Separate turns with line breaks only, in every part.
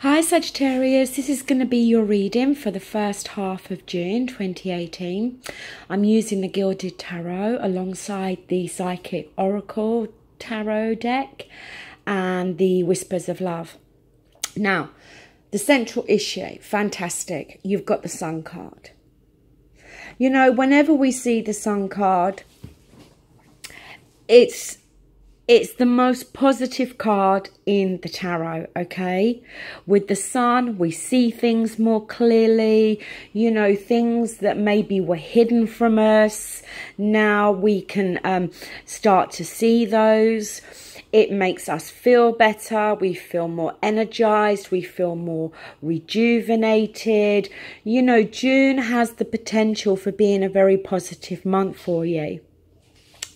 Hi Sagittarius, this is going to be your reading for the first half of June 2018. I'm using the Gilded Tarot alongside the Psychic Oracle Tarot deck and the Whispers of Love. Now, the central issue, fantastic, you've got the Sun card. You know, whenever we see the Sun card, it's the most positive card in the tarot, okay? With the Sun, we see things more clearly, you know, things that maybe were hidden from us. Now we can start to see those. It makes us feel better. We feel more energized. We feel more rejuvenated. You know, June has the potential for being a very positive month for you.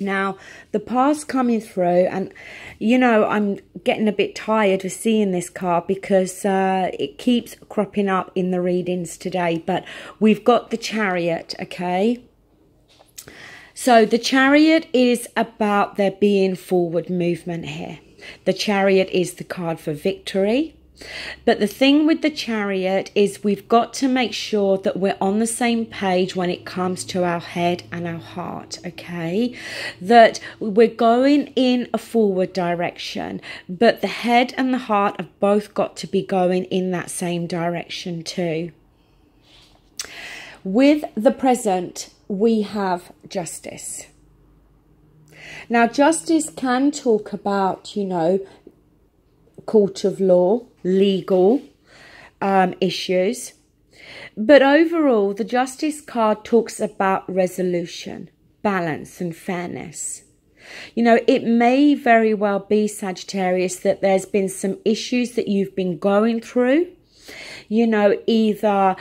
Now, the past coming through, and, you know, I'm getting a bit tired of seeing this card because it keeps cropping up in the readings today. But we've got the Chariot, okay? So the Chariot is about there being forward movement here. The Chariot is the card for victory. But the thing with the Chariot is we've got to make sure that we're on the same page when it comes to our head and our heart, okay? That we're going in a forward direction, but the head and the heart have both got to be going in that same direction too. With the present, we have Justice. Now, Justice can talk about, you know, court of law, legal issues, but overall the Justice card talks about resolution, balance and fairness. You know, it may very well be, Sagittarius, that there's been some issues that you've been going through. You know, either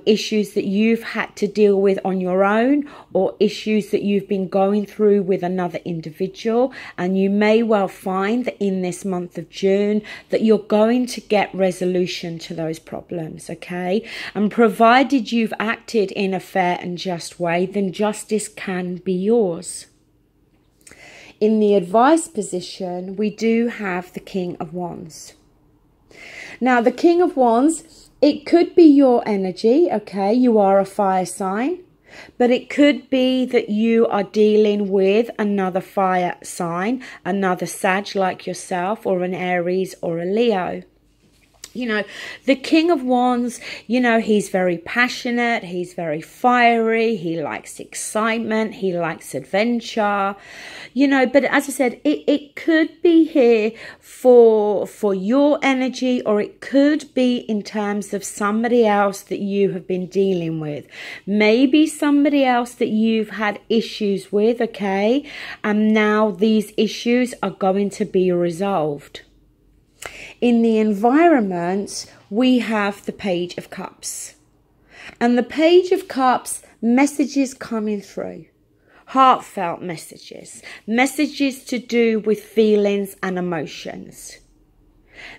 issues that you've had to deal with on your own or issues that you've been going through with another individual. And you may well find that in this month of June that you're going to get resolution to those problems, okay? And provided you've acted in a fair and just way, then justice can be yours. In the advice position, we do have the King of Wands. Now, the King of Wands, it could be your energy, okay? You are a fire sign, but it could be that you are dealing with another fire sign, another Sag like yourself, or an Aries or a Leo. You know, the King of Wands, you know, he's very passionate, he's very fiery, he likes excitement, he likes adventure, you know, but as I said, it could be here for your energy, or it could be in terms of somebody else that you have been dealing with. Maybe somebody else that you've had issues with, okay, and now these issues are going to be resolved. In the environment, we have the Page of Cups. And the Page of Cups, messages coming through. Heartfelt messages. Messages to do with feelings and emotions.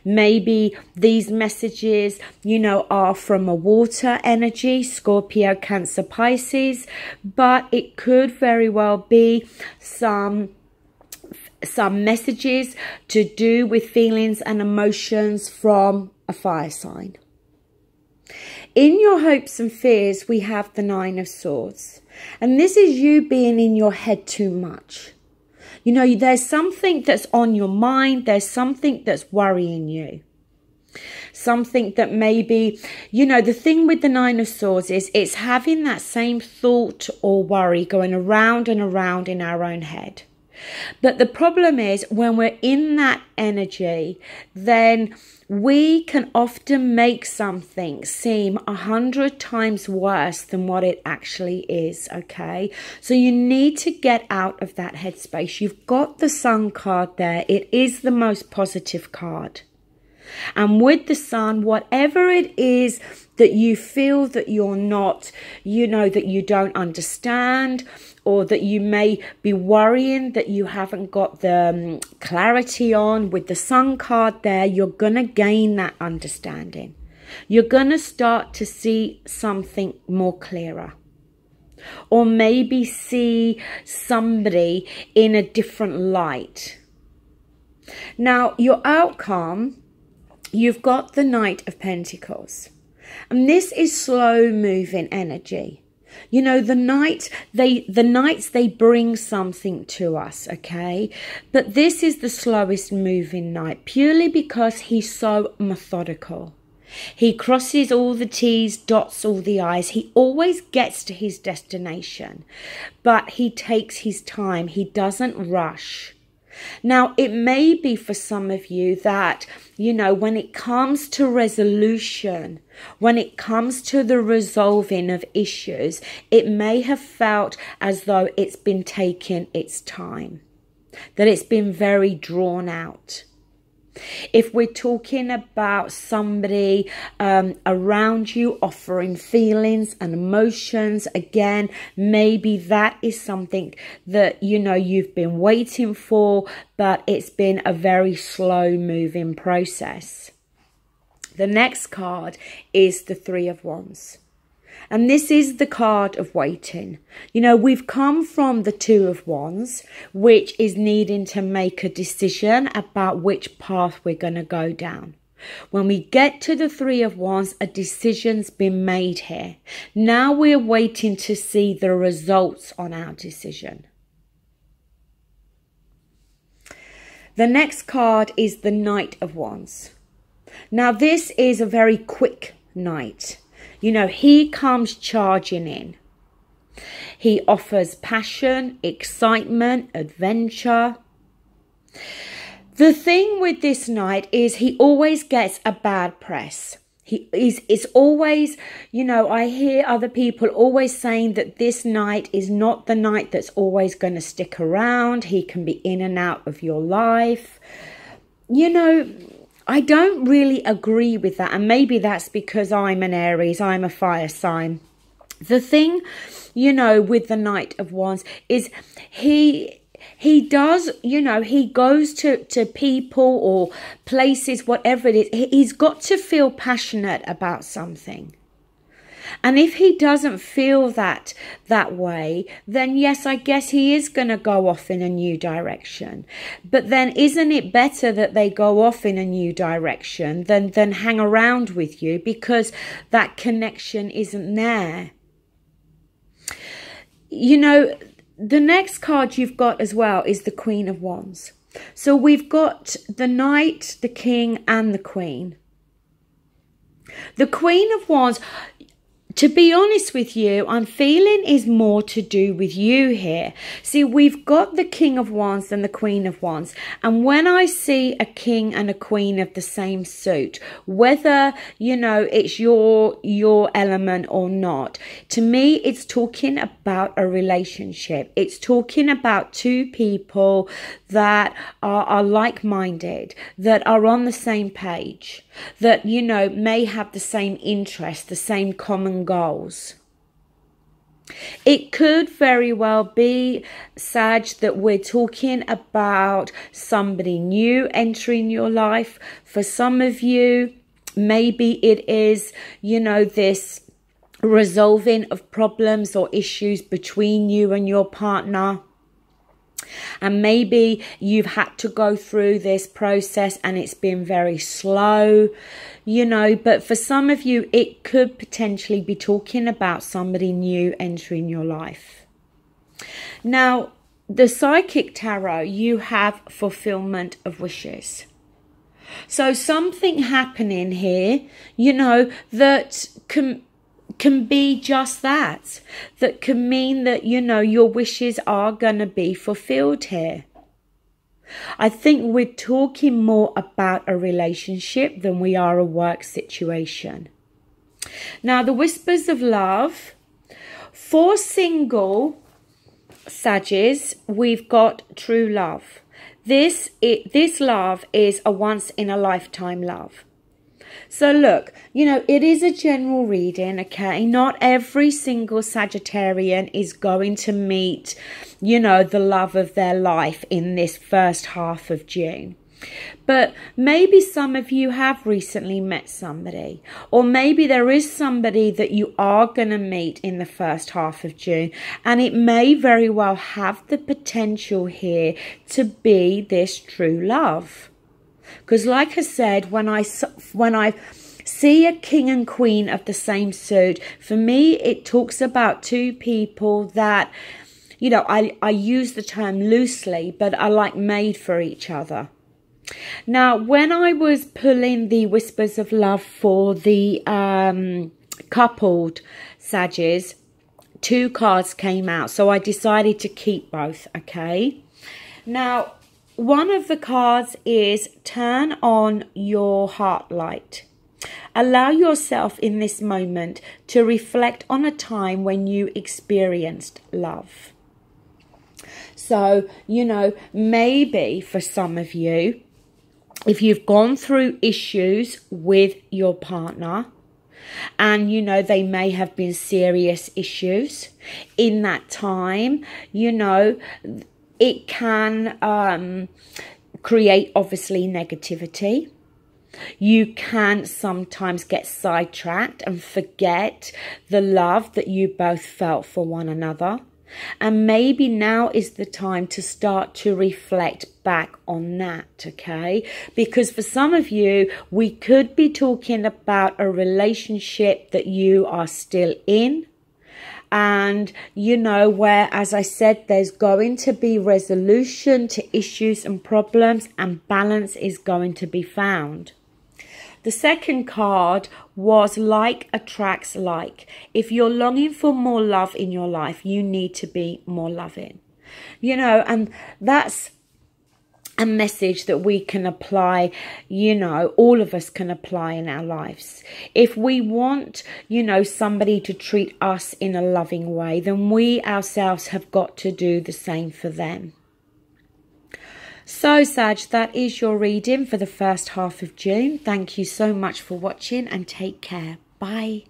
Maybe these messages, you know, are from a water energy, Scorpio, Cancer, Pisces. But it could very well be some messages to do with feelings and emotions from a fire sign. In your hopes and fears, we have the Nine of Swords. And this is you being in your head too much. You know, there's something that's on your mind. There's something that's worrying you. Something that maybe, you know, the thing with the Nine of Swords is it's having that same thought or worry going around and around in our own head. But the problem is when we're in that energy, then we can often make something seem 100 times worse than what it actually is, okay? So you need to get out of that headspace. You've got the Sun card there. It is the most positive card. And with the Sun, whatever it is that you feel that you're not, you know, that you don't understand, or that you may be worrying that you haven't got the clarity on, with the Sun card there, you're going to gain that understanding. You're going to start to see something more clearer. Or maybe see somebody in a different light. Now, your outcome you've got the Knight of Pentacles. And this is slow moving energy. You know, the knights, they bring something to us, okay? But this is the slowest moving knight, purely because he's so methodical. He crosses all the T's, dots all the I's. He always gets to his destination, but he takes his time. He doesn't rush. Now, it may be for some of you that, you know, when it comes to resolution, when it comes to the resolving of issues, it may have felt as though it's been taking its time, that it's been very drawn out. If we're talking about somebody around you offering feelings and emotions, again, maybe that is something that, you know, you've been waiting for, but it's been a very slow moving process. The next card is the Three of Wands. And this is the card of waiting. You know, we've come from the Two of Wands, which is needing to make a decision about which path we're going to go down. When we get to the Three of Wands, a decision's been made here. Now we're waiting to see the results on our decision. The next card is the Knight of Wands. Now, this is a very quick knight. You know, he comes charging in. He offers passion, excitement, adventure. The thing with this knight is he always gets a bad press. It's always, you know, I hear other people always saying that this knight is not the knight that's always going to stick around. He can be in and out of your life. You know, I don't really agree with that, and maybe that's because I'm an Aries, I'm a fire sign. The thing, you know, with the Knight of Wands is he does, you know, he goes to people or places, whatever it is. He's got to feel passionate about something. And if he doesn't feel that way, then yes, I guess he is going to go off in a new direction. But then isn't it better that they go off in a new direction than hang around with you, because that connection isn't there? You know, the next card you've got as well is the Queen of Wands. So we've got the Knight, the King and the Queen. The Queen of Wands, to be honest with you, I'm feeling is more to do with you here. See, we've got the King of Wands and the Queen of Wands. And when I see a king and a queen of the same suit, whether, you know, it's your element or not, to me, it's talking about a relationship. It's talking about two people that are like-minded, that are on the same page, that, you know, may have the same interests, the same common goals. It could very well be, Sag, that we're talking about somebody new entering your life. For some of you, maybe it is, you know, this resolving of problems or issues between you and your partner. And maybe you've had to go through this process and it's been very slow, you know, but for some of you, it could potentially be talking about somebody new entering your life. Now, the Psychic Tarot, you have fulfillment of wishes. So something happening here, you know, that can be just that can mean that, you know, your wishes are going to be fulfilled here. I think we're talking more about a relationship than we are a work situation. Now, the Whispers of Love. For single Sages, we've got true love. This love is a once in a lifetime love. So look, you know, it is a general reading, okay? Not every single Sagittarian is going to meet, you know, the love of their life in this first half of June. But maybe some of you have recently met somebody, or maybe there is somebody that you are going to meet in the first half of June, and it may very well have the potential here to be this true love. Because like I said, when I see a king and queen of the same suit, for me, it talks about two people that, you know, I use the term loosely, but are like made for each other. Now, when I was pulling the Whispers of Love for the coupled Sages, 2 cards came out. So I decided to keep both, okay? Now, one of the cards is turn on your heart light. Allow yourself in this moment to reflect on a time when you experienced love. So, you know, maybe for some of you, if you've gone through issues with your partner, and, you know, they may have been serious issues in that time, you know, it can create, obviously, negativity. You can sometimes get sidetracked and forget the love that you both felt for one another. And maybe now is the time to start to reflect back on that, okay? Because for some of you, we could be talking about a relationship that you are still in. And, you know, where, as I said, there's going to be resolution to issues and problems, and balance is going to be found. The second card was like attracts like. If you're longing for more love in your life, you need to be more loving. You know, and that's a message that we can apply, you know, all of us can apply in our lives. If we want, you know, somebody to treat us in a loving way, then we ourselves have got to do the same for them. So, Sag, that is your reading for the first half of June. Thank you so much for watching and take care. Bye.